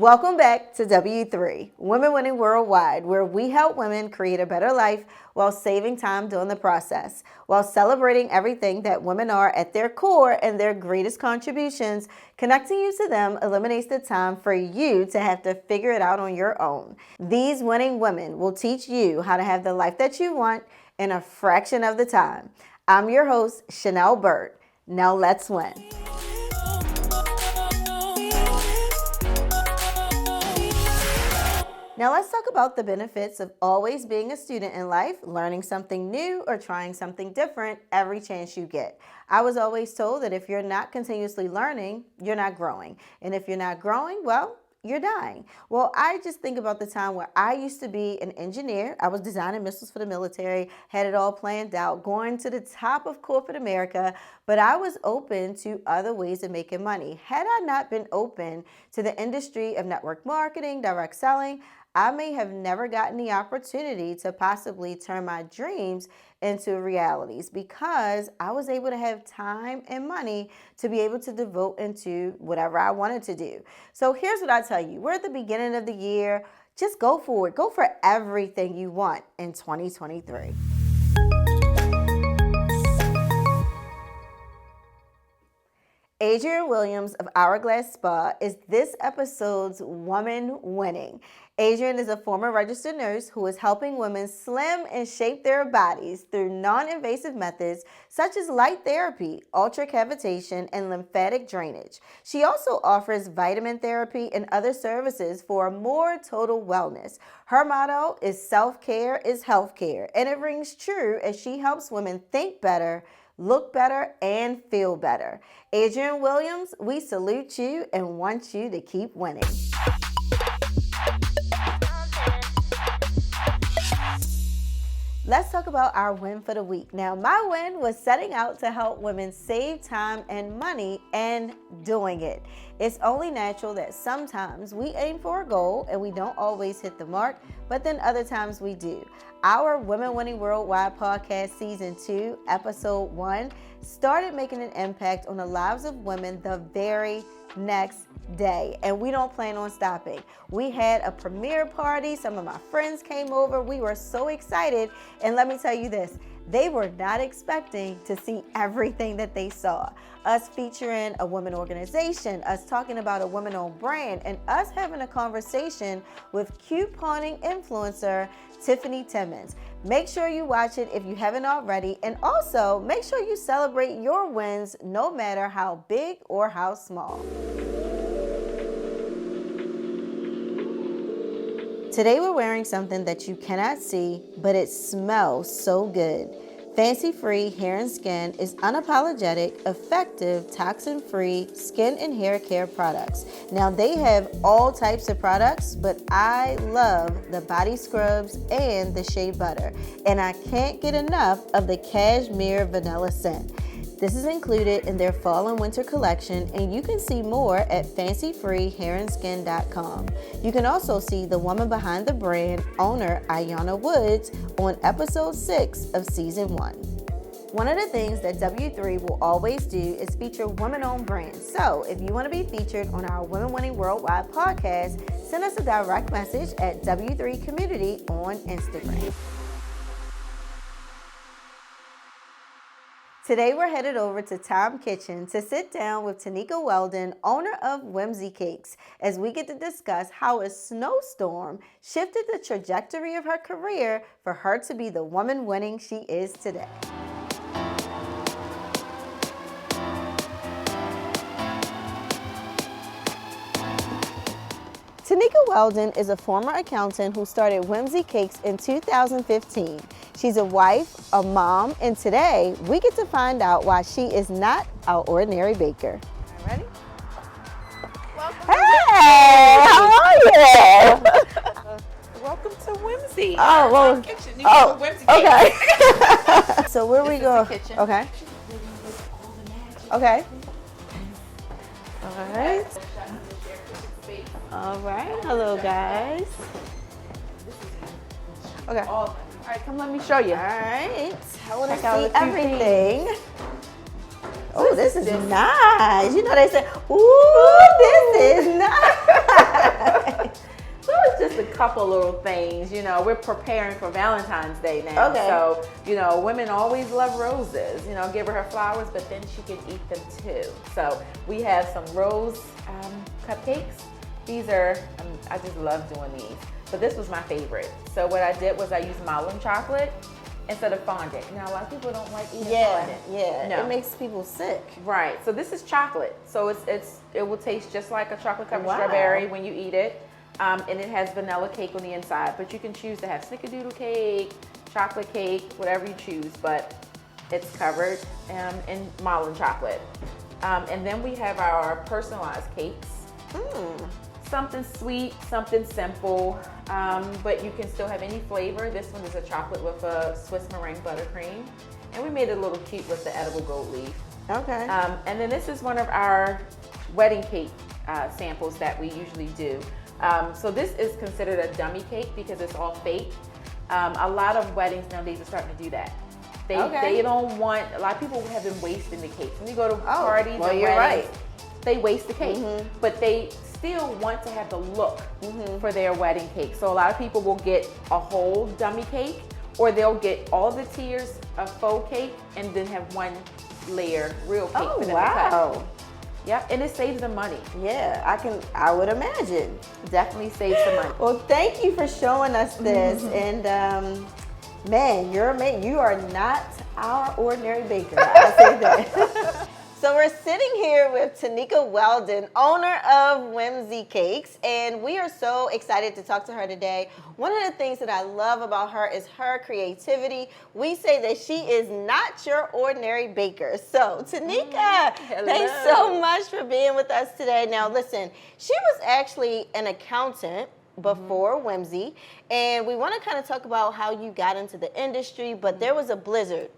Welcome back to W3, Women Winning Worldwide, where we help women create a better life while saving time during the process. While celebrating everything that women are at their core and their greatest contributions, connecting you to them eliminates the time for you to have to figure it out on your own. These winning women will teach you how to have the life that you want in a fraction of the time. I'm your host, Chanelle Burt. Now let's win. Now let's talk about the benefits of always being a student in life, learning something new or trying something different every chance you get. I was always told that if you're not continuously learning, you're not growing. And if you're not growing, well, you're dying. Well, I just think about the time where I used to be an engineer. I was designing missiles for the military, had it all planned out, going to the top of corporate America, but I was open to other ways of making money. Had I not been open to the industry of network marketing, direct selling, I may have never gotten the opportunity to possibly turn my dreams into realities because I was able to have time and money to be able to devote into whatever I wanted to do. So here's what I tell you. We're at the beginning of the year. Just go for it. Go for everything you want in 2023. Adrienne Williams of Hourglass Spa is this episode's woman winning. Adrienne is a former registered nurse who is helping women slim and shape their bodies through non-invasive methods such as light therapy, ultracavitation, and lymphatic drainage. She also offers vitamin therapy and other services for more total wellness. Her motto is self-care is healthcare, and it rings true as she helps women think better, look better, and feel better. Adrienne Williams, we salute you and want you to keep winning. Let's talk about our win for the week. Now, my win was setting out to help women save time and money and doing it. It's only natural that sometimes we aim for a goal and we don't always hit the mark, but then other times we do. Our Women Winning Worldwide podcast season 2, episode 1, started making an impact on the lives of women the very next day, and we don't plan on stopping. We had a premiere party. Some of my friends came over. We were so excited, and let me tell you this, they were not expecting to see everything that they saw. Us featuring a women organization, us talking about a women-owned brand, and us having a conversation with couponing influencer Tiffany Timmons. Make sure you watch it if you haven't already, and also make sure you celebrate your wins no matter how big or how small. Today we're wearing something that you cannot see, but it smells so good. Fancy Free Hair and Skin is unapologetic, effective, toxin-free skin and hair care products. Now they have all types of products, but I love the body scrubs and the shea butter. And I can't get enough of the cashmere vanilla scent. This is included in their fall and winter collection, and you can see more at fancyfreeharandskin.com. You can also see the woman behind the brand, owner Ayanna Woods, on episode 6 of season 1. One of the things that W3 will always do is feature women-owned brands. So if you want to be featured on our Women Winning Worldwide podcast, send us a direct message at W3 Community on Instagram. Today we're headed over to Tom Kitchen to sit down with Taneka Weldon, owner of Whimsy Cakes, as we get to discuss how a snowstorm shifted the trajectory of her career for her to be the woman winning she is today. Taneka Weldon is a former accountant who started Whimsy Cakes in 2015. She's a wife, a mom, and today we get to find out why she is not our ordinary baker. All right, ready? Welcome. Hey, how are you? Welcome to Whimsy. Oh, well. Kitchen. You go to Whimsy okay. Cakes. So where we go? The kitchen. Okay. Okay. All right. All right. Hello, guys. Okay. All right, come let me show you. All right. I want to Check out see a few everything. Oh, this is nice. You know they say, ooh, this is nice. So it's just a couple little things, you know. We're preparing for Valentine's Day now. Okay. So, you know, women always love roses. You know, give her flowers, but then she can eat them too. So we have some rose cupcakes. These are, I just love doing these. But this was my favorite. So what I did was I used Malin chocolate instead of fondant. Now, a lot of people don't like eating fondant. Yeah, No. it makes people sick. Right. So this is chocolate. So it will taste just like a chocolate covered Wow. strawberry when you eat it. And it has vanilla cake on the inside. But you can choose to have snickerdoodle cake, chocolate cake, whatever you choose. But it's covered in Malin chocolate. And then we have our personalized cakes. Something sweet, something simple, but you can still have any flavor. This one is a chocolate with a Swiss meringue buttercream. And we made it a little cute with the edible gold leaf. Okay. And then this is one of our wedding cake samples that we usually do. So this is considered a dummy cake because it's all fake. A lot of weddings nowadays are starting to do that. They don't want, a lot of people have been wasting the cakes. When you go to parties and weddings, they waste the cake, but they still want to have the look for their wedding cake. So a lot of people will get a whole dummy cake, or they'll get all the tiers of faux cake and then have one layer real cake for them to cut. Yep, and it saves them money. Yeah, I would imagine. Definitely saves them money. Well, thank you for showing us this. And man, you are not our ordinary baker. I say that. So we're sitting here with Taneka Weldon, owner of Whimsy Cakes, and we are so excited to talk to her today. One of the things that I love about her is her creativity. We say that she is not your ordinary baker. So Taneka, thanks so much for being with us today. Now listen, she was actually an accountant before Whimsy, and we want to kind of talk about how you got into the industry, but there was a blizzard.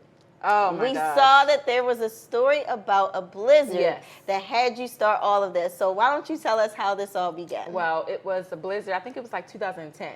Oh my We gosh. saw that there was a story about a blizzard that had you start all of this. So why don't you tell us how this all began? Well, it was a blizzard. I think it was like 2010.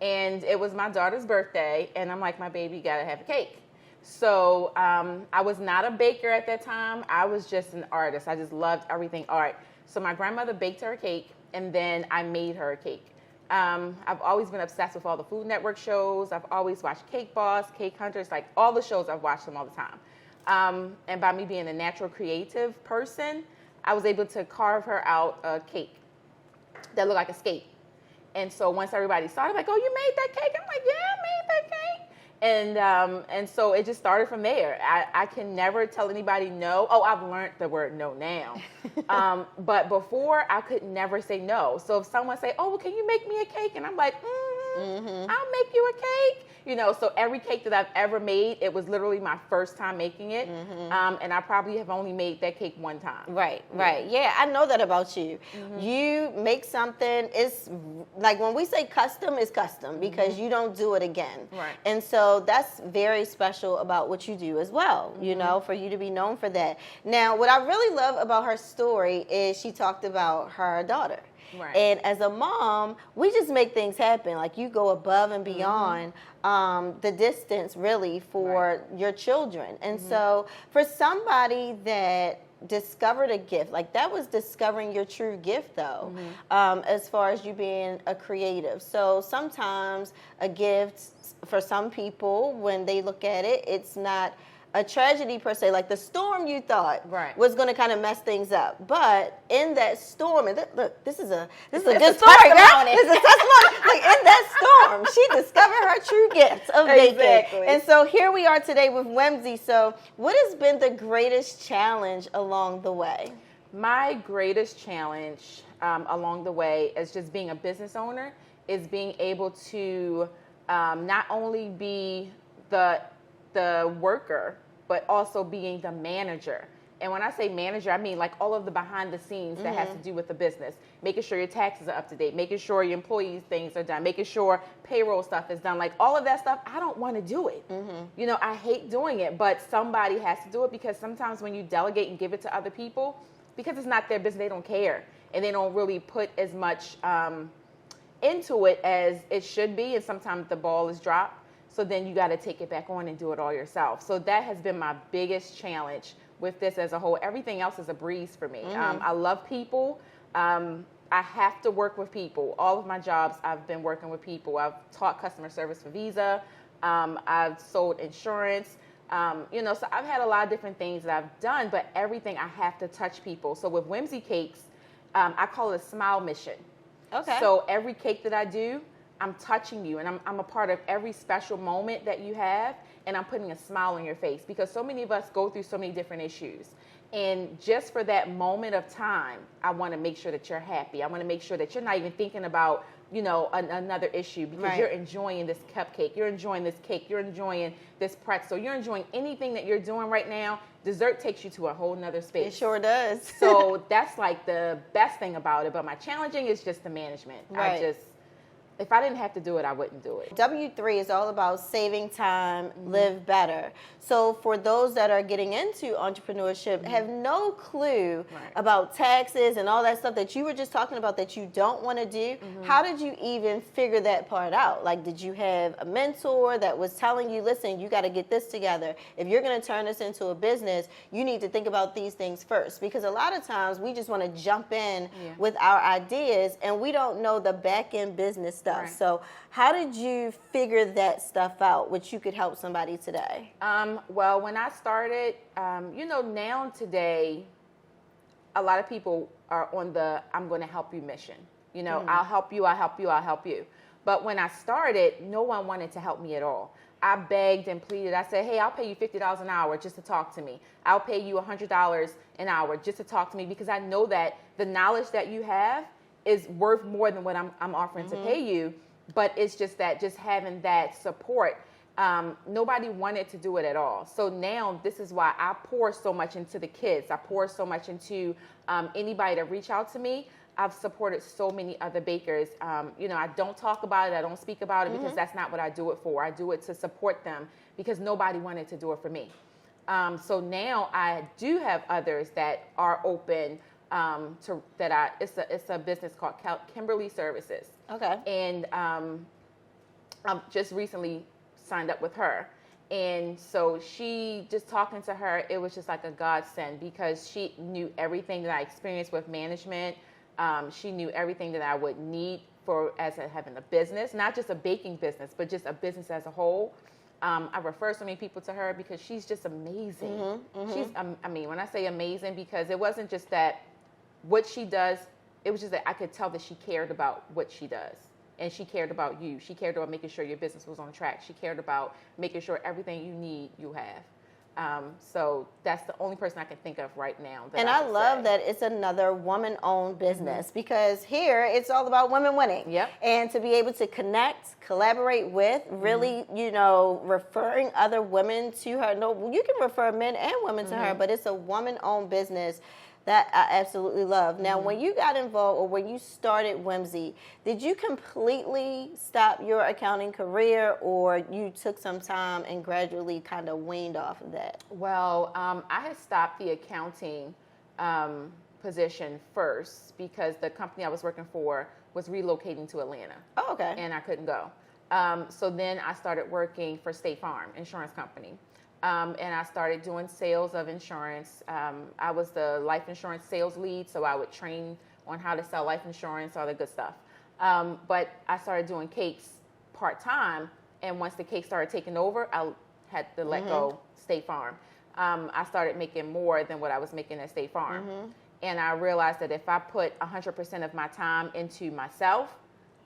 And it was my daughter's birthday. And I'm like, my baby got to have a cake. So I was not a baker at that time. I was just an artist. I just loved everything art. So my grandmother baked her a cake. And then I made her a cake. I've always been obsessed with all the Food Network shows. I've always watched Cake Boss, Cake Hunters, like all the shows. I've watched them all the time. And by me being a natural creative person, I was able to carve her out a cake that looked like a skate. And so once everybody saw it, like, oh, you made that cake? I'm like, yeah, I made that cake. And so it just started from there. I can never tell anybody no. Oh, I've learned the word no now. But before, I could never say no. So if someone say, oh, well, can you make me a cake? And I'm like, I'll make you a cake. You know, so every cake that I've ever made, it was literally my first time making it. And I probably have only made that cake one time. Right. Yeah, I know that about you. You make something, it's like when we say custom, it's custom because you don't do it again. Right. And so that's very special about what you do as well, you know, for you to be known for that. Now, what I really love about her story is she talked about her daughter. Right. And as a mom, we just make things happen. Like you go above and beyond the distance really for your children. And so for somebody that discovered a gift, like that was discovering your true gift though, as far as you being a creative. So sometimes a gift for some people, when they look at it, it's not a tragedy per se, like the storm you thought was going to kind of mess things up. But in that storm, and look, this is a good story, girl. This is a testimony. Like in that storm, she discovered her true gift of baking. And so here we are today with Whimsy. So what has been the greatest challenge along the way? My greatest challenge along the way as just being a business owner is being able to not only be the worker, but also being the manager. And when I say manager, I mean like all of the behind the scenes that has to do with the business. Making sure your taxes are up to date, making sure your employees' things are done, making sure payroll stuff is done. Like all of that stuff, I don't want to do it. You know, I hate doing it, but somebody has to do it because sometimes when you delegate and give it to other people, because it's not their business, they don't care. And they don't really put as much into it as it should be. And sometimes the ball is dropped. So then you got to take it back on and do it all yourself. So that has been my biggest challenge with this as a whole. Everything else is a breeze for me. I love people. I have to work with people. All of my jobs, I've been working with people. I've taught customer service for Visa. I've sold insurance. So I've had a lot of different things that I've done, but everything I have to touch people. So with Whimsy Cakes, I call it a smile mission. Okay. So every cake that I do, I'm touching you, and I'm a part of every special moment that you have, and I'm putting a smile on your face, because so many of us go through so many different issues. And just for that moment of time, I want to make sure that you're happy. I want to make sure that you're not even thinking about, another issue, because you're enjoying this cupcake, you're enjoying this cake, you're enjoying this pretzel, you're enjoying anything that you're doing right now. Dessert takes you to a whole nother space. It sure does. So that's like the best thing about it. But my challenging is just the management. Right. If I didn't have to do it, I wouldn't do it. W3 is all about saving time, live better. So for those that are getting into entrepreneurship, have no clue about taxes and all that stuff that you were just talking about that you don't want to do, how did you even figure that part out? Like, did you have a mentor that was telling you, listen, you got to get this together. If you're going to turn this into a business, you need to think about these things first. Because a lot of times we just want to jump in with our ideas and we don't know the back end business stuff. Right. So how did you figure that stuff out, which you could help somebody today? Well, when I started, now today, a lot of people are on the I'm going to help you mission. I'll help you, I'll help you, I'll help you. But when I started, no one wanted to help me at all. I begged and pleaded. I said, hey, I'll pay you $50 an hour just to talk to me. I'll pay you $100 an hour just to talk to me, because I know that the knowledge that you have is worth more than what I'm offering to pay you. But it's just that, just having that support, nobody wanted to do it at all. So now this is why I pour so much into the kids. I pour so much into anybody that reach out to me. I've supported so many other bakers. I don't talk about it. I don't speak about it because that's not what I do it for. I do it to support them because nobody wanted to do it for me. So now I do have others that are open it's a business called Kimberly Services. Okay. And I just recently signed up with her. And so just talking to her, it was just like a godsend, because she knew everything that I experienced with management. She knew everything that I would need having a business, not just a baking business, but just a business as a whole. I refer so many people to her because she's just amazing. She's, when I say amazing, because it wasn't just that what she does, it was just that I could tell that she cared about what she does. And she cared about you. She cared about making sure your business was on track. She cared about making sure everything you need, you have. So that's the only person I can think of right now. And I love that it's another woman-owned business, because here it's all about women winning. Yep. And to be able to connect, collaborate with, really, referring other women to her. No, you can refer men and women to her, but it's a woman-owned business that I absolutely love. Now, when you got involved, or when you started Whimsy, did you completely stop your accounting career, or you took some time and gradually kind of weaned off of that? Well, I had stopped the accounting position first because the company I was working for was relocating to Atlanta. Oh, okay. And I couldn't go. So then I started working for State Farm Insurance Company. And I started doing sales of insurance. I was the life insurance sales lead, so I would train on how to sell life insurance, all the good stuff. But I started doing cakes part-time, and once the cake started taking over, I had to let go State Farm. I started making more than what I was making at State Farm. And I realized that if I put 100% of my time into myself,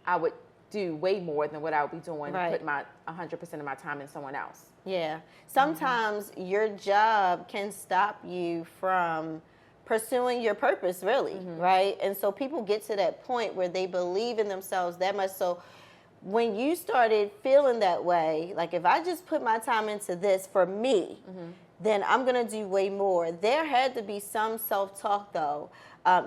I would do way more than what I would be doing, put my 100% of my time in someone else. Yeah. Sometimes your job can stop you from pursuing your purpose, really, right? And so people get to that point where they believe in themselves that much. So when you started feeling that way, like, if I just put my time into this for me, then I'm going to do way more. There had to be some self-talk, though.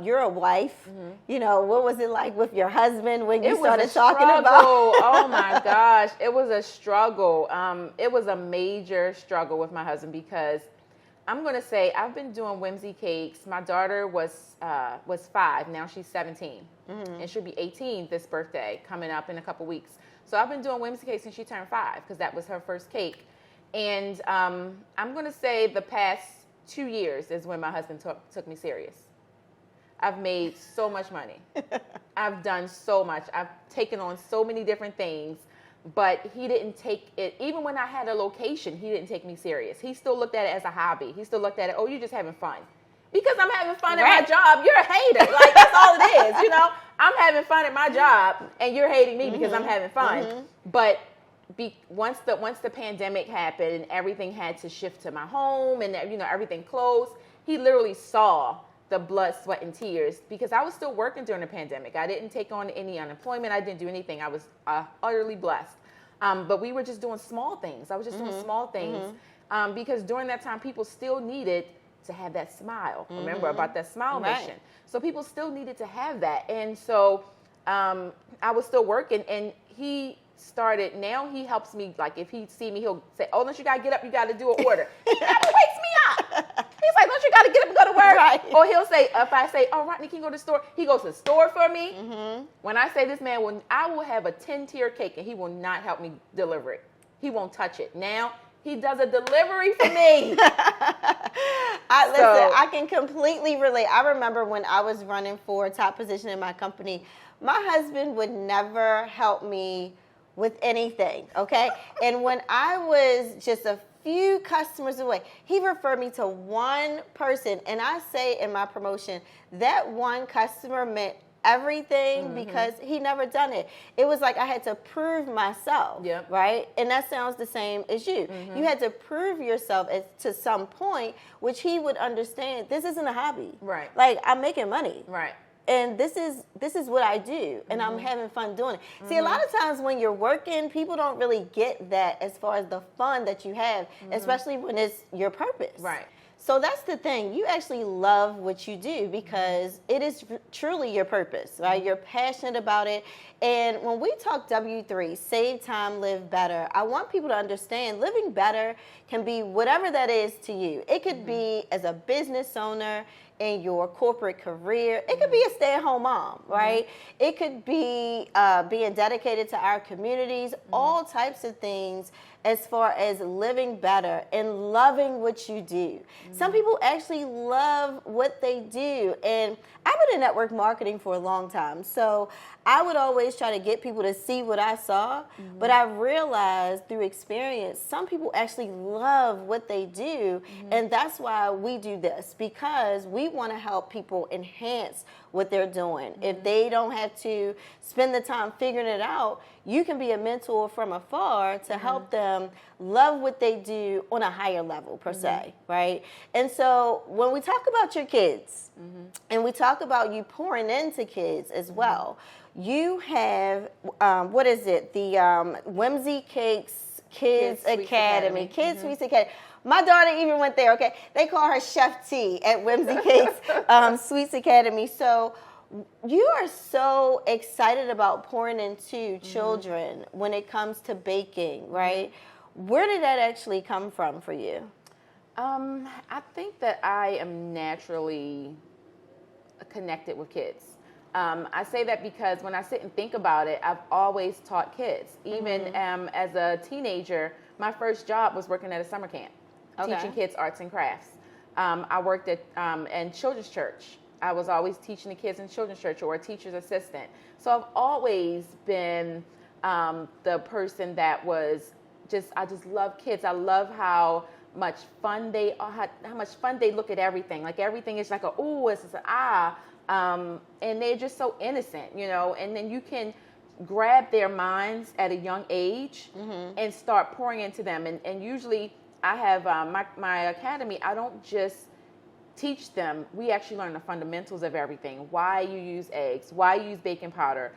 You're a wife. What was it like with your husband when you started talking about? Oh my gosh, it was a struggle. It was a major struggle with my husband, because I'm going to say I've been doing Whimsy Cakes. My daughter was 5. Now she's 17, and she'll be 18 this birthday coming up in a couple weeks. So I've been doing Whimsy Cakes since she turned 5, because that was her first cake. And I'm going to say the past 2 years is when my husband took me serious. I've made so much money. I've done so much. I've taken on so many different things, but he didn't take it. Even when I had a location, he didn't take me serious. He still looked at it as a hobby. He still looked at it, oh, you're just having fun. Because I'm having fun at my job, you're a hater. Like, that's all it is, you know? I'm having fun at my job, and you're hating me because I'm having fun. But once the pandemic happened and everything had to shift to my home and, you know, everything closed, he literally saw the blood, sweat, and tears because I was still working during the pandemic. I didn't take on any unemployment. I didn't do anything. I was utterly blessed. But we were just doing small things. I was just doing small things because during that time, people still needed to have that smile. Remember about that smile mission. So people still needed to have that. And so I was still working, and he started, now he helps me, like if he see me, he'll say, oh, don't you got to get up, you got to do an order. He never wakes me up. He's like, don't you got to get up and go to work? Right. Or he'll say, if I say, oh, Rodney, can you go to the store? He goes to the store for me. When I say this man, I will have a 10-tier cake, and he will not help me deliver it. He won't touch it. Now, he does a delivery for me. Listen, I can completely relate. I remember when I was running for a top position in my company, my husband would never help me with anything, okay? And when I was just a few customers away, he referred me to one person. And I say in my promotion, that one customer meant everything because he never done it. It was like I had to prove myself, right? And that sounds the same as you. You had to prove yourself to some point, which he would understand. This isn't a hobby, right? Like, I'm making money, right? And this is what I do, and I'm having fun doing it. See, a lot of times when you're working, people don't really get that as far as the fun that you have, especially when it's your purpose, right? So that's the thing. You actually love what you do because it is truly your purpose, right? You're passionate about it. And when we talk W3, save time, live better, I want people to understand living better can be whatever that is to you. It could be as a business owner, in your corporate career. It could be a stay-at-home mom, right? It could be being dedicated to our communities, all types of things as far as living better and loving what you do. Some people actually love what they do. And I've been in network marketing for a long time, so I would always try to get people to see what I saw, but I realized through experience, some people actually love what they do, and that's why we do this, because we want to help people enhance what they're doing. If they don't have to spend the time figuring it out, you can be a mentor from afar to help them love what they do on a higher level, per se, right? And so when we talk about your kids, and we talk about you pouring into kids as well, you have, what is it? The Whimsy Cakes Kids Academy. Kids Sweets Academy. My daughter even went there, okay? They call her Chef T at Whimsy Cakes Sweets Academy. So you are so excited about pouring into children when it comes to baking, right? Where did that actually come from for you? I think that I am naturally connected with kids. I say that because when I sit and think about it, I've always taught kids. Even as a teenager, my first job was working at a summer camp, teaching kids arts and crafts. I worked at in children's church. I was always teaching the kids in children's church or a teacher's assistant. So I've always been the person that was I just love kids. I love how much fun they are, how much fun they look at everything. Like everything is like it's an and they're just so innocent, you know, and then you can grab their minds at a young age and start pouring into them. And usually I have my academy, I don't just teach them, we actually learn the fundamentals of everything. Why you use eggs, why you use baking powder,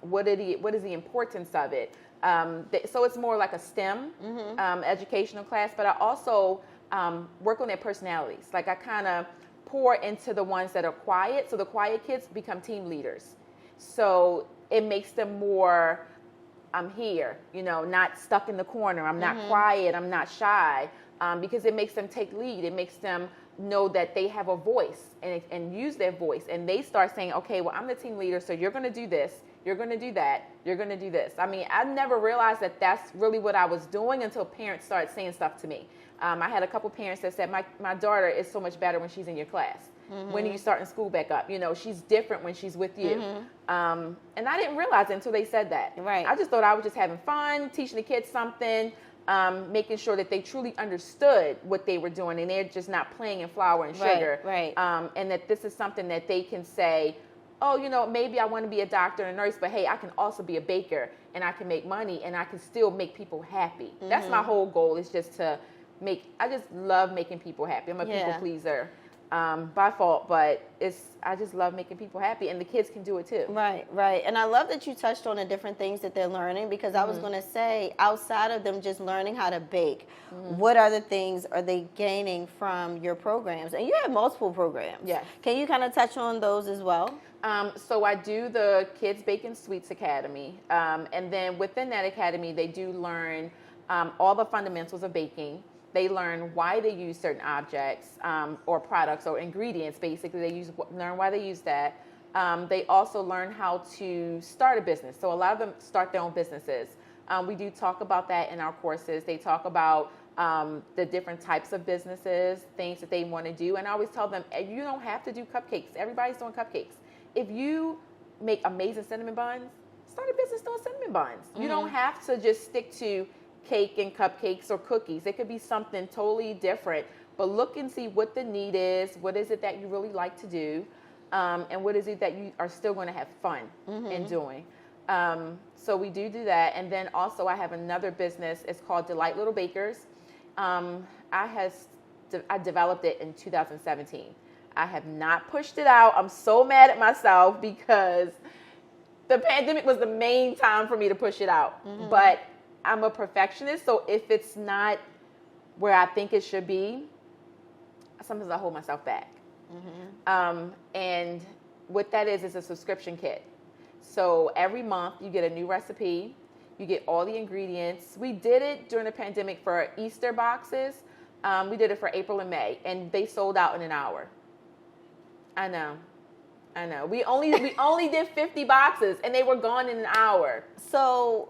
what is the importance of it. So it's more like a STEM educational class, but I also work on their personalities. Like I kind of pour into the ones that are quiet. So the quiet kids become team leaders. So it makes them more, I'm here, you know, not stuck in the corner. I'm not quiet. I'm not shy, because it makes them take lead. It makes them know that they have a voice and use their voice. And they start saying, okay, well, I'm the team leader, so you're going to do this. You're going to do that. You're going to do this. I mean, I never realized that that's really what I was doing until parents started saying stuff to me. I had a couple parents that said, my daughter is so much better when she's in your class. When are you starting school back up? You know, she's different when she's with you. And I didn't realize it until they said that. Right. I just thought I was just having fun, teaching the kids something, making sure that they truly understood what they were doing and they're just not playing in flour and sugar. Right. And that this is something that they can say, oh, you know, maybe I want to be a doctor and a nurse, but hey, I can also be a baker and I can make money and I can still make people happy. That's my whole goal, is just to I just love making people happy. I'm a people pleaser by fault, but I just love making people happy, and the kids can do it too. Right. And I love that you touched on the different things that they're learning, because I was going to say, outside of them just learning how to bake, what other things are they gaining from your programs? And you have multiple programs. Yes. Can you kind of touch on those as well? So I do the Kids Baking Sweets Academy, and then within that academy, they do learn all the fundamentals of baking. They learn why they use certain objects or products or ingredients. Basically, learn why they use that. They also learn how to start a business. So a lot of them start their own businesses. We do talk about that in our courses. They talk about the different types of businesses, things that they want to do. And I always tell them, you don't have to do cupcakes. Everybody's doing cupcakes. If you make amazing cinnamon buns, start a business doing cinnamon buns. You don't have to just stick to cake and cupcakes or cookies. It could be something totally different, but look and see what the need is. What is it that you really like to do? And what is it that you are still going to have fun in doing? So we do that. And then also I have another business. It's called Delight Little Bakers. I developed it in 2017. I have not pushed it out. I'm so mad at myself because the pandemic was the main time for me to push it out. But I'm a perfectionist, so if it's not where I think it should be, sometimes I hold myself back. And what that is a subscription kit. So every month you get a new recipe, you get all the ingredients. We did it during the pandemic for Easter boxes. We did it for April and May, and they sold out in an hour. I know. We only did 50 boxes, and they were gone in an hour. So,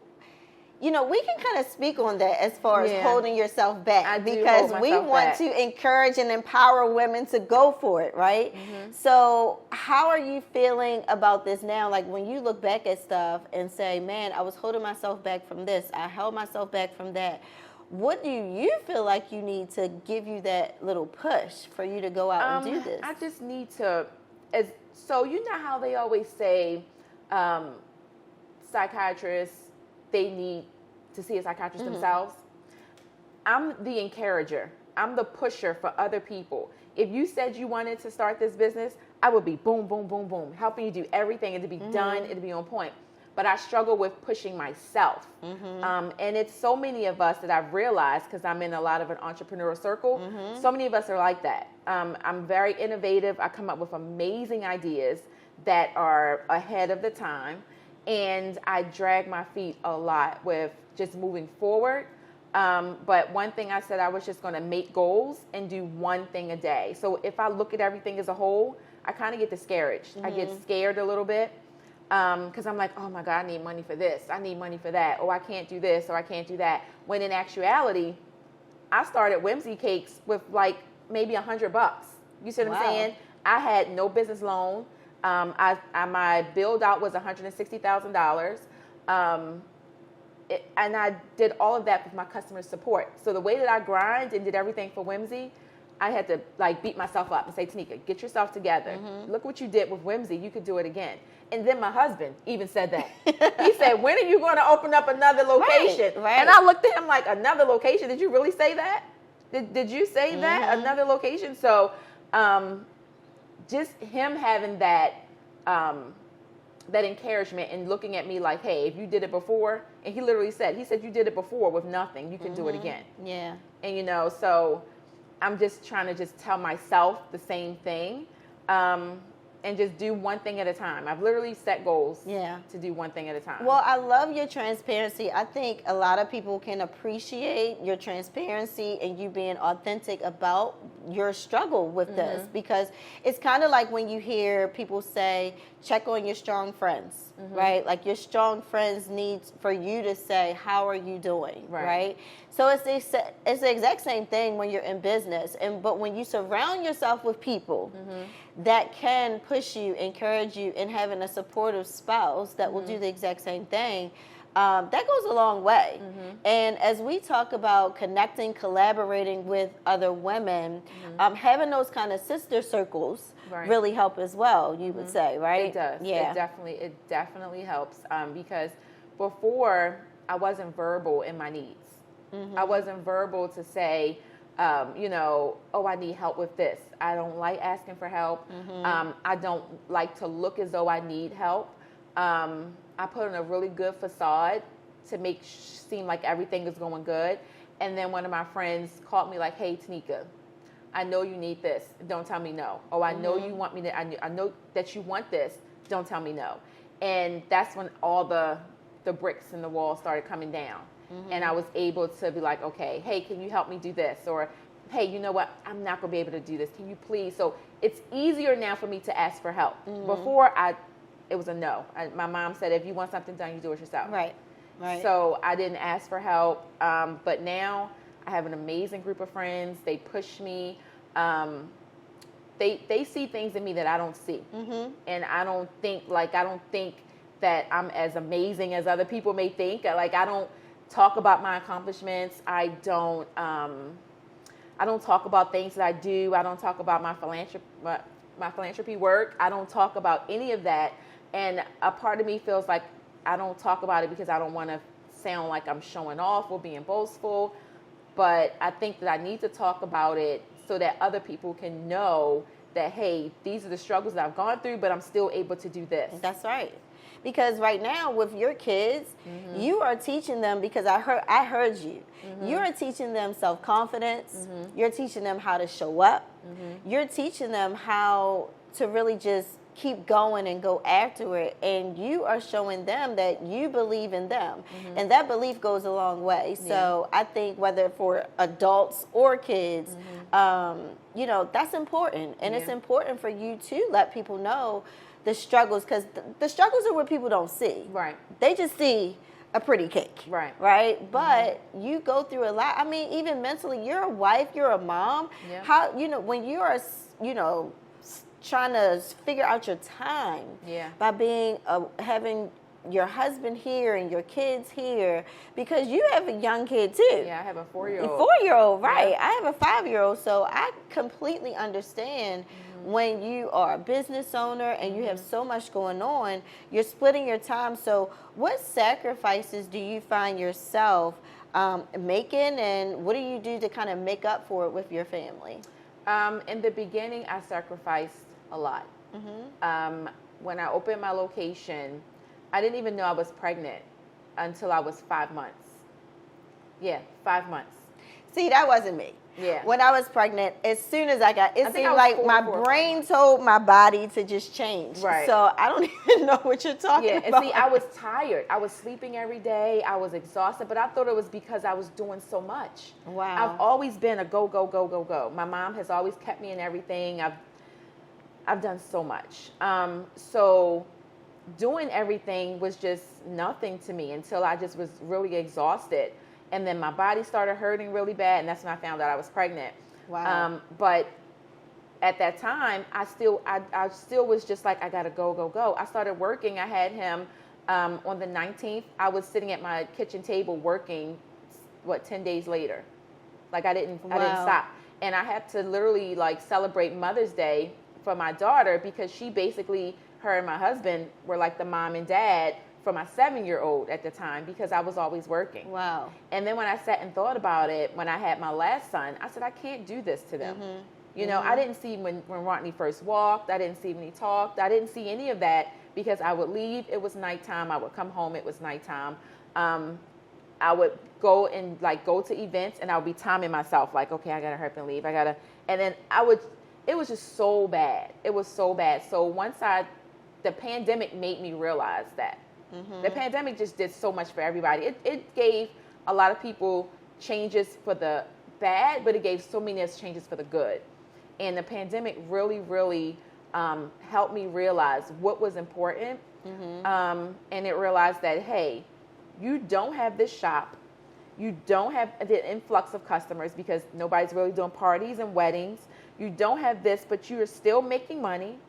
you know, we can kind of speak on that as far as holding yourself back, because we want to encourage and empower women to go for it, right? So how are you feeling about this now? Like, when you look back at stuff and say, man, I was holding myself back from this, I held myself back from that. What do you feel like you need to give you that little push for you to go out and do this? I just need to, so you know how they always say psychiatrists, they need to see a psychiatrist themselves? I'm the encourager. I'm the pusher for other people. If you said you wanted to start this business, I would be boom, boom, boom, boom, helping you do everything and to be done and to be on point. But I struggle with pushing myself. And it's so many of us that I've realized, because I'm in a lot of an entrepreneurial circle, so many of us are like that. I'm very innovative. I come up with amazing ideas that are ahead of the time. And I drag my feet a lot with just moving forward. But one thing I said, I was just going to make goals and do one thing a day. So if I look at everything as a whole, I kind of get discouraged. I get scared a little bit. Because I'm like, oh my God, I need money for this. I need money for that. Oh, I can't do this or I can't do that. When in actuality, I started Whimsy Cakes with like maybe $100. You see what I'm saying? I had no business loan. My build out was $160,000. And I did all of that with my customer support. So the way that I grind and did everything for Whimsy, I had to like beat myself up and say, Taneka, get yourself together. Look what you did with Whimsy. You could do it again. And then my husband even said that. He said, when are you going to open up another location? Right. And I looked at him like, another location? Did you really say that? Did you say that? Another location? So just him having that encouragement and looking at me like, hey, if you did it before, and he literally said, you did it before with nothing, you can do it again. Yeah. And, you know, so I'm just trying to just tell myself the same thing. And just do one thing at a time. I've literally set goals to do one thing at a time. Well, I love your transparency. I think a lot of people can appreciate your transparency and you being authentic about your struggle with this, because it's kind of like when you hear people say, check on your strong friends, right? Like your strong friends need for you to say, how are you doing, right? So it's the exact same thing when you're in business. But when you surround yourself with people that can push you, encourage you, and having a supportive spouse that will do the exact same thing, that goes a long way. And as we talk about connecting, collaborating with other women, having those kind of sister circles really help as well, you would say, right? It does. Yeah. It definitely helps, because before I wasn't verbal in my needs. I wasn't verbal to say, oh, I need help with this. I don't like asking for help. I don't like to look as though I need help. I put on a really good facade to make seem like everything is going good. And then one of my friends called me like, hey, Taneka, I know you need this. Don't tell me no. Oh, I know you want me to, I know that you want this. Don't tell me no. And that's when all the bricks in the wall started coming down. And I was able to be like, okay, hey, can you help me do this? Or, hey, you know what? I'm not going to be able to do this. Can you please? So it's easier now for me to ask for help. Before, it was a no. My mom said, if you want something done, you do it yourself. Right. So I didn't ask for help. But now I have an amazing group of friends. They push me. They see things in me that I don't see. And I don't think that I'm as amazing as other people may think. Like, I don't talk about my accomplishments. I don't talk about things that I do. I don't talk about my philanthropy work. I don't talk about any of that. And a part of me feels like I don't talk about it because I don't want to sound like I'm showing off or being boastful. But I think that I need to talk about it so that other people can know that, hey, these are the struggles that I've gone through, but I'm still able to do this. That's right. Because right now with your kids, you are teaching them, because I heard you. You are teaching them self-confidence. You're teaching them how to show up. You're teaching them how to really just keep going and go after it. And you are showing them that you believe in them. And that belief goes a long way. So I think whether for adults or kids, that's important. And it's important for you to let people know the struggles, because the struggles are what people don't see. Right. They just see a pretty cake. Right. Right. But you go through a lot. I mean, even mentally, you're a wife, you're a mom. Yeah. How, when you are, trying to figure out your time by being, having your husband here and your kids here, because you have a young kid too. Yeah, I have a 4-year-old. A 4-year-old, right. Yeah. I have a 5-year-old. So I completely understand when you are a business owner and you have so much going on, you're splitting your time. So what sacrifices do you find yourself making, and what do you do to kind of make up for it with your family? In the beginning, I sacrificed a lot. When I opened my location, I didn't even know I was pregnant until I was 5 months. Yeah, 5 months. See, that wasn't me. Yeah. When I was pregnant, as soon as I seemed like my brain told my body to just change. Right. So I don't even know what you're talking about. And see, I was tired. I was sleeping every day. I was exhausted, but I thought it was because I was doing so much. Wow. I've always been a go, go, go, go, go. My mom has always kept me in everything. I've done so much. So doing everything was just nothing to me until I just was really exhausted. And then my body started hurting really bad, and that's when I found out I was pregnant. Wow. But at that time, I still was just like, I gotta go, go, go. I started working. I had him on the 19th. I was sitting at my kitchen table working, 10 days later. Like I didn't stop. And I had to literally celebrate Mother's Day for my daughter, because she basically, her and my husband were like the mom and dad for my 7-year-old at the time, because I was always working. Wow. And then when I sat and thought about it, when I had my last son, I said, I can't do this to them. I didn't see when Rodney first walked. I didn't see when he talked. I didn't see any of that, because I would leave. It was nighttime. I would come home. It was nighttime. I would go and go to events, and I would be timing myself okay, I got to hurry up and leave. And then it was just so bad. It was so bad. So the pandemic made me realize that. The pandemic just did so much for everybody. It gave a lot of people changes for the bad, but it gave so many changes for the good. And the pandemic really, really helped me realize what was important. And it realized that, hey, you don't have this shop. You don't have the influx of customers because nobody's really doing parties and weddings. You don't have this, but you are still making money.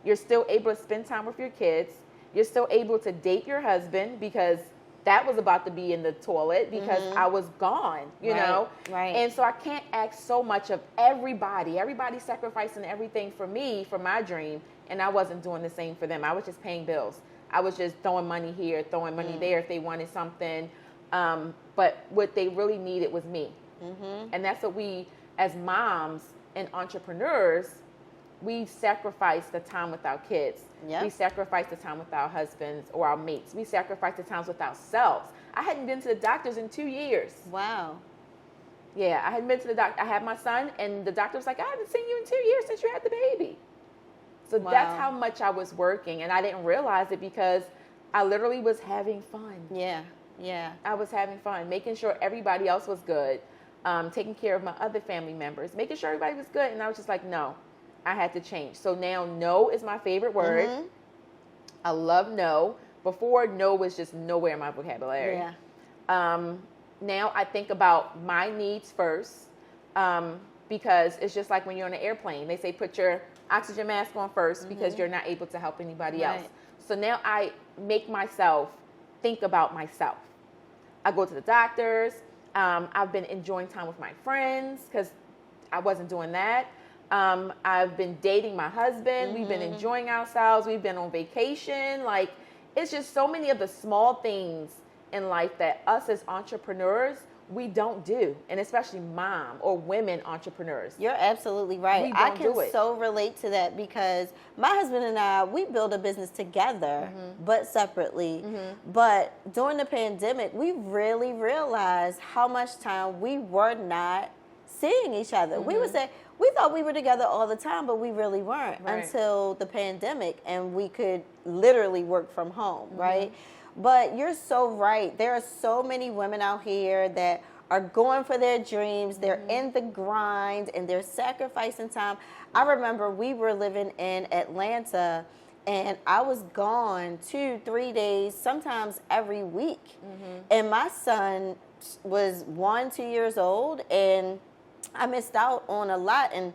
You're still able to spend time with your kids. You're still able to date your husband because that was about to be in the toilet because I was gone, you know? Right. And so I can't ask so much of everybody. Everybody's sacrificing everything for me, for my dream, and I wasn't doing the same for them. I was just paying bills. I was just throwing money here, throwing money there if they wanted something. But what they really needed was me. And that's what we, as moms and entrepreneurs, we sacrifice the time with our kids. Yep. We sacrifice the time with our husbands or our mates. We sacrifice the times with ourselves. I hadn't been to the doctors in 2 years. Wow. Yeah, I hadn't been to the doctor. I had my son, and the doctor was like, I haven't seen you in 2 years since you had the baby. So that's how much I was working, and I didn't realize it because I literally was having fun. Yeah, yeah. I was having fun, making sure everybody else was good, taking care of my other family members, making sure everybody was good. And I was just like, no, I had to change. So now no is my favorite word. I love no. Before, no was just nowhere in my vocabulary. Yeah. Now I think about my needs first because it's just like when you're on an airplane. They say put your oxygen mask on first because you're not able to help anybody else. So now I make myself think about myself. I go to the doctors. I've been enjoying time with my friends because I wasn't doing that. I've been dating my husband. We've been enjoying ourselves. We've been on vacation. Like, it's just so many of the small things in life that us as entrepreneurs, we don't do. And especially mom or women entrepreneurs. You're absolutely right. I can so relate to that because my husband and I, we build a business together, but separately. But during the pandemic, we really realized how much time we were not seeing each other. We would say, we thought we were together all the time, but we really weren't until the pandemic, and we could literally work from home, right? But you're so right. There are so many women out here that are going for their dreams. They're in the grind, and they're sacrificing time. I remember we were living in Atlanta, and I was gone 2-3 days, sometimes every week. And my son was 1-2 years old, and I missed out on a lot. And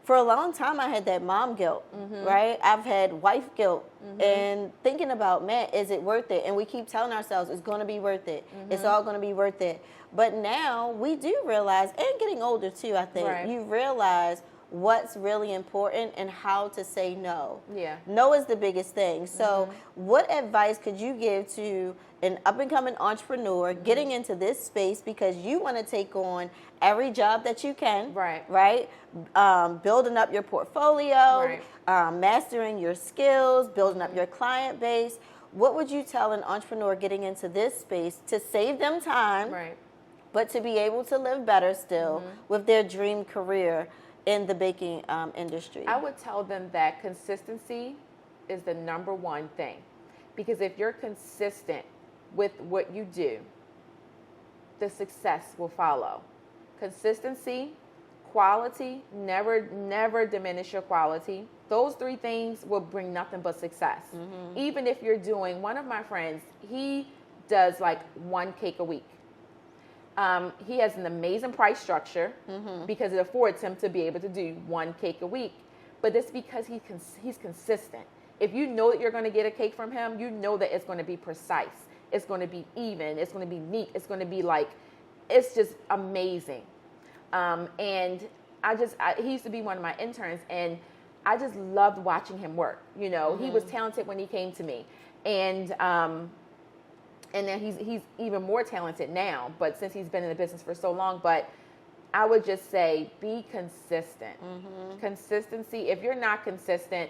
for a long time, I had that mom guilt, right? I've had wife guilt and thinking about, man, is it worth it? And we keep telling ourselves it's going to be worth it. It's all going to be worth it. But now we do realize, and getting older too, I think, you realize what's really important and how to say no. Yeah. No is the biggest thing. So what advice could you give to an up-and-coming entrepreneur getting into this space because you want to take on every job that you can, right? Building up your portfolio, mastering your skills, building up your client base. What would you tell an entrepreneur getting into this space to save them time, but to be able to live better still with their dream career in the baking industry? I would tell them that consistency is the number one thing. Because if you're consistent with what you do, the success will follow. Consistency, quality, never diminish your quality. Those three things will bring nothing but success. Even if you're doing, one of my friends, he does like 1 cake a week. He has an amazing price structure because it affords him to be able to do 1 cake a week. But it's because he's consistent. If you know that you're going to get a cake from him, you know that it's going to be precise. It's going to be even. It's going to be neat. It's going to be like, it's just amazing. And he used to be one of my interns, and I just loved watching him work. You know, he was talented when he came to me. And then he's even more talented now, but since he's been in the business for so long. But I would just say, be consistent. Consistency. If you're not consistent,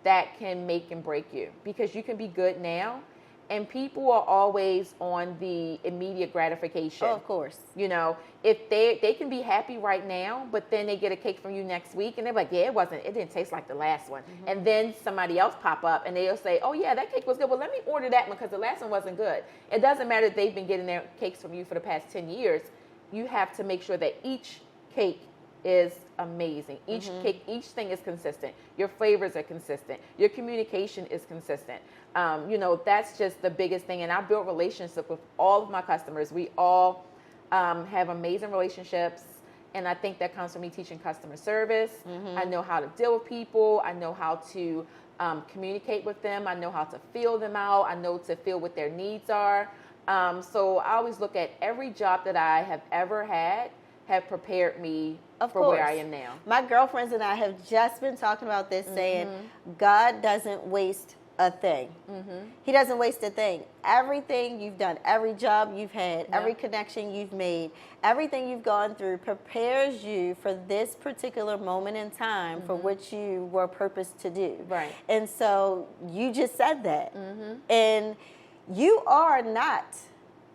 that can make and break you, because you can be good now, and people are always on the immediate gratification. Oh, of course. You know, if they can be happy right now, but then they get a cake from you next week, and they're like, yeah, it didn't taste like the last one. And then somebody else pop up, and they'll say, oh yeah, that cake was good. Well, let me order that one because the last one wasn't good. It doesn't matter if they've been getting their cakes from you for the past 10 years. You have to make sure that each cake is amazing. Each cake, each thing is consistent. Your flavors are consistent. Your communication is consistent. That's just the biggest thing. And I built relationships with all of my customers. We all have amazing relationships. And I think that comes from me teaching customer service. I know how to deal with people. I know how to communicate with them. I know how to feel them out. I know to feel what their needs are. So I always look at every job that I have ever had have prepared me for where I am now. My girlfriends and I have just been talking about this, saying God doesn't waste a thing. He doesn't waste a thing. Everything you've done, every job you've had, every connection you've made, everything you've gone through prepares you for this particular moment in time for which you were purposed to do. Right. And so you just said that. And you are not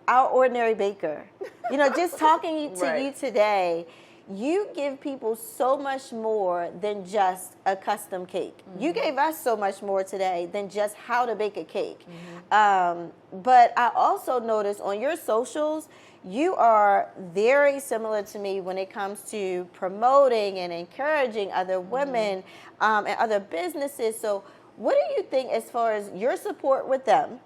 our ordinary baker. Just talking to you today, you give people so much more than just a custom cake. You gave us so much more today than just how to bake a cake. But I also noticed on your socials, you are very similar to me when it comes to promoting and encouraging other women and other businesses. So what do you think as far as your support with them?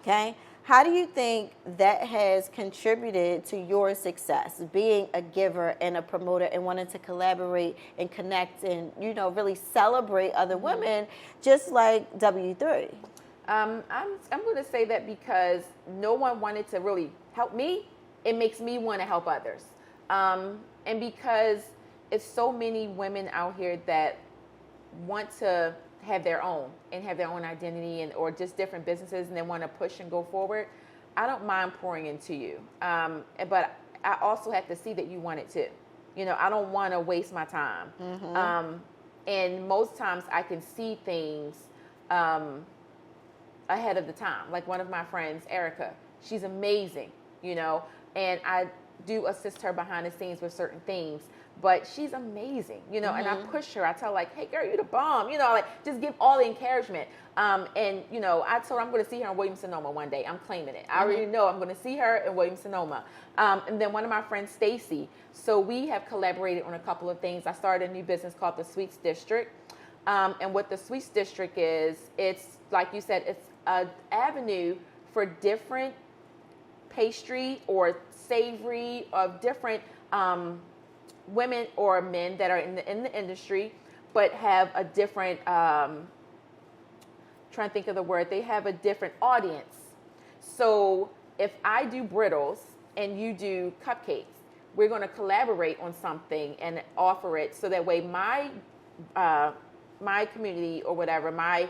Okay. How do you think that has contributed to your success, being a giver and a promoter and wanting to collaborate and connect and, really celebrate other women just like W3? I'm going to say that because no one wanted to really help me, it makes me want to help others. And because it's so many women out here that want to have their own and have their own identity or just different businesses and they want to push and go forward, I don't mind pouring into you. But I also have to see that you want it too. I don't want to waste my time. And most times I can see things ahead of the time. Like one of my friends, Erica, she's amazing, and I do assist her behind the scenes with certain things. But she's amazing, and I push her. I tell her, like, hey, girl, you the bomb. Just give all the encouragement. And, I told her I'm going to see her in Williams-Sonoma one day. I'm claiming it. I already know I'm going to see her in Williams-Sonoma. And then one of my friends, Stacy, so we have collaborated on a couple of things. I started a new business called the Sweets District. And what the Sweets District is, it's, like you said, it's an avenue for different pastry or savory of different women or men that are in the industry, but have a different, trying to think of the word, they have a different audience. So if I do brittles and you do cupcakes, we're going to collaborate on something and offer it so that way my community or whatever, my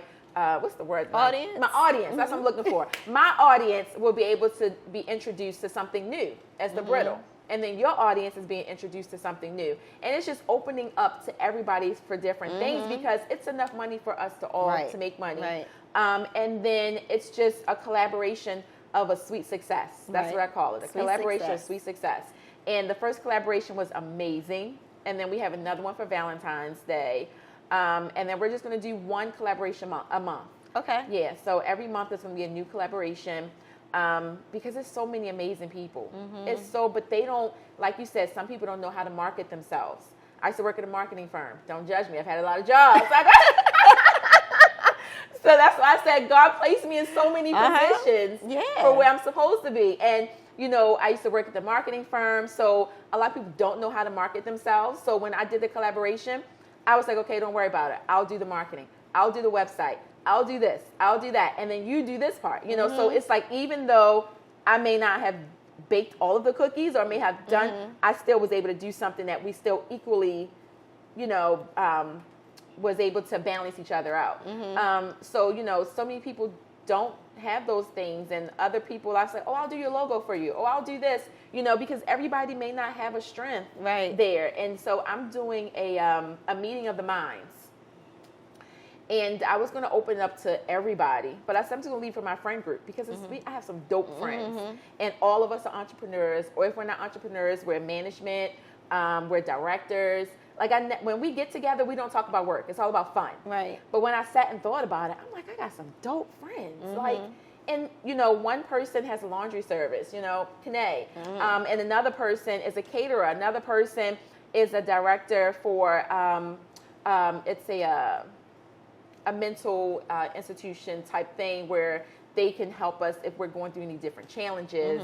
what's the word? Audience? My audience, that's what I'm looking for. My audience will be able to be introduced to something new as the brittle. And then your audience is being introduced to something new. And it's just opening up to everybody for different things because it's enough money for us to all to make money. Right. And then it's just a collaboration of a sweet success. That's what I call it, a collaboration of sweet success. And the first collaboration was amazing. And then we have another one for Valentine's Day. And then we're just going to do one collaboration a month. Okay. Yeah, so every month there's going to be a new collaboration. Because there's so many amazing people. But they don't, like you said, some people don't know how to market themselves. I used to work at a marketing firm. Don't judge me. I've had a lot of jobs. So that's why I said God placed me in so many positions for where I'm supposed to be. And, I used to work at the marketing firm. So a lot of people don't know how to market themselves. So when I did the collaboration, I was like, okay, don't worry about it. I'll do the marketing. I'll do the website. I'll do this, I'll do that, and then you do this part, So it's like even though I may not have baked all of the cookies or may have done, I still was able to do something that we still equally, was able to balance each other out. So many people don't have those things, and other people, I say, oh, I'll do your logo for you, oh, I'll do this, because everybody may not have a strength there, and so I'm doing a meeting of the minds. And I was going to open it up to everybody, but I said I'm just going to leave for my friend group because I have some dope friends, and all of us are entrepreneurs. Or if we're not entrepreneurs, we're management, we're directors. Like when we get together, we don't talk about work. It's all about fun. Right. But when I sat and thought about it, I'm like, I got some dope friends. And one person has a laundry service, Kane, and another person is a caterer. Another person is a director for it's a mental institution type thing where they can help us if we're going through any different challenges,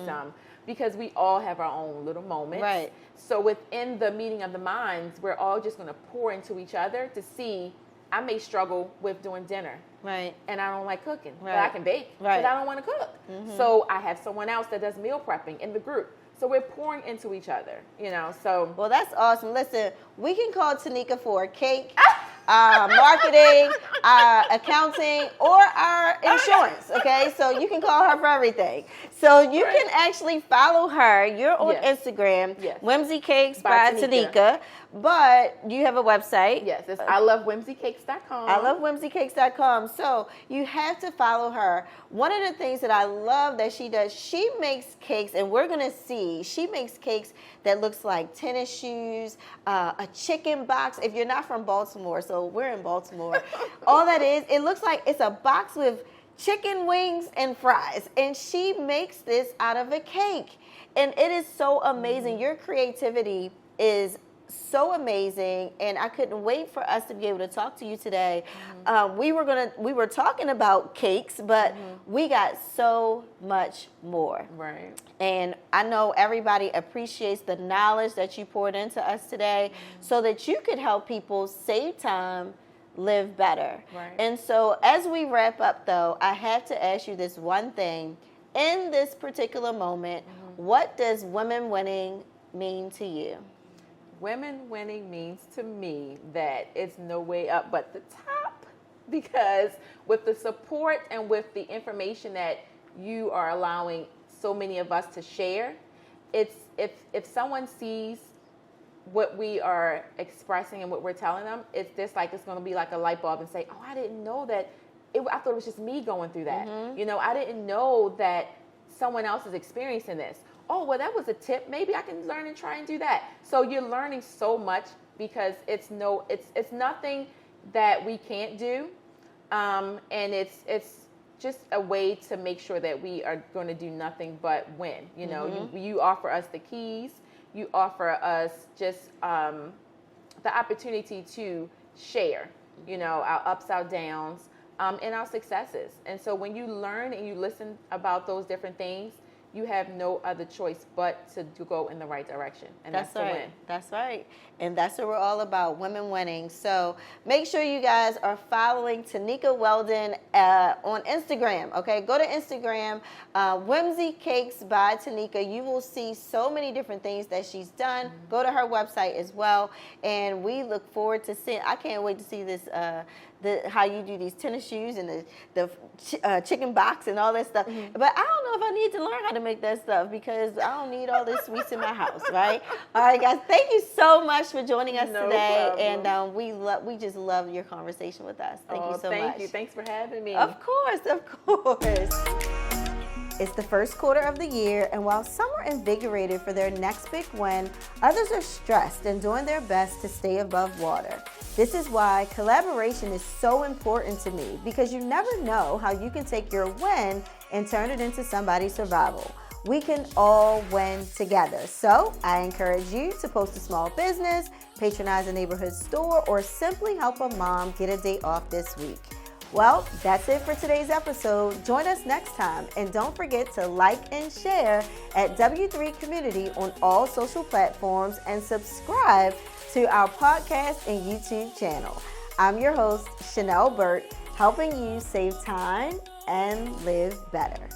because we all have our own little moments. Right. So within the meeting of the minds, we're all just going to pour into each other to see. I may struggle with doing dinner. Right. And I don't like cooking. Right. But I can bake. Right. But I don't want to cook. So I have someone else that does meal prepping in the group. So we're pouring into each other, you know. So Well, that's awesome. Listen, we can call Taneka for a cake, marketing, accounting, or our insurance, okay? So you can call her for everything. So you can actually follow her. You're on Instagram, Whimsy Cakes by Taneka. But you have a website. Yes, it's ilovewhimsycakes.com. ilovewhimsycakes.com. So you have to follow her. One of the things that I love that she does, she makes cakes, and we're going to see, she makes cakes that looks like tennis shoes, a chicken box. If you're not from Baltimore, so we're in Baltimore, all that is, it looks like it's a box with chicken wings and fries. And she makes this out of a cake. And it is so amazing. Your creativity is so amazing, and I couldn't wait for us to be able to talk to you today. We were talking about cakes, but we got so much more. Right. And I know everybody appreciates the knowledge that you poured into us today, so that you could help people save time, live better. Right. And so as we wrap up, though, I have to ask you this one thing. In this particular moment, what does women winning mean to you? Women winning means to me that it's no way up but the top, because with the support and with the information that you are allowing so many of us to share, it's if someone sees what we are expressing and what we're telling them, it's just like it's going to be like a light bulb and say, oh, I didn't know that. I thought it was just me going through that. You know, I didn't know that someone else is experiencing this. Oh, well, that was a tip. Maybe I can learn and try and do that. So you're learning so much, because it's nothing that we can't do, and it's just a way to make sure that we are going to do nothing but win. You know, you offer us the keys, you offer us just the opportunity to share, you know, our ups, our downs, and our successes. And so when you learn and you listen about those different things, you have no other choice but to go in the right direction. And that's the win. That's right. And that's what we're all about, women winning. So make sure you guys are following Taneka Weldon on Instagram, okay? Go to Instagram, Whimsy Cakes by Taneka. You will see so many different things that she's done. Go to her website as well. And we look forward to seeing, I can't wait to see this, how you do these tennis shoes and the chicken box and all that stuff. But I don't know if I need to learn how to make that stuff, because I don't need all this sweets in my house, right? All right, guys, thank you so much for joining us today. Problem. And we just love your conversation with us. Thank you so much. Thank you. Thanks for having me. Of course, of course. It's the first quarter of the year, and while some are invigorated for their next big win, others are stressed and doing their best to stay above water. This is why collaboration is so important to me, because you never know how you can take your win and turn it into somebody's survival. We can all win together. So I encourage you to post a small business, patronize a neighborhood store, or simply help a mom get a day off this week. Well, that's it for today's episode. Join us next time, and don't forget to like and share at W3 Community on all social platforms, and subscribe to our podcast and YouTube channel. I'm your host, Chanelle Burt, helping you save time and live better.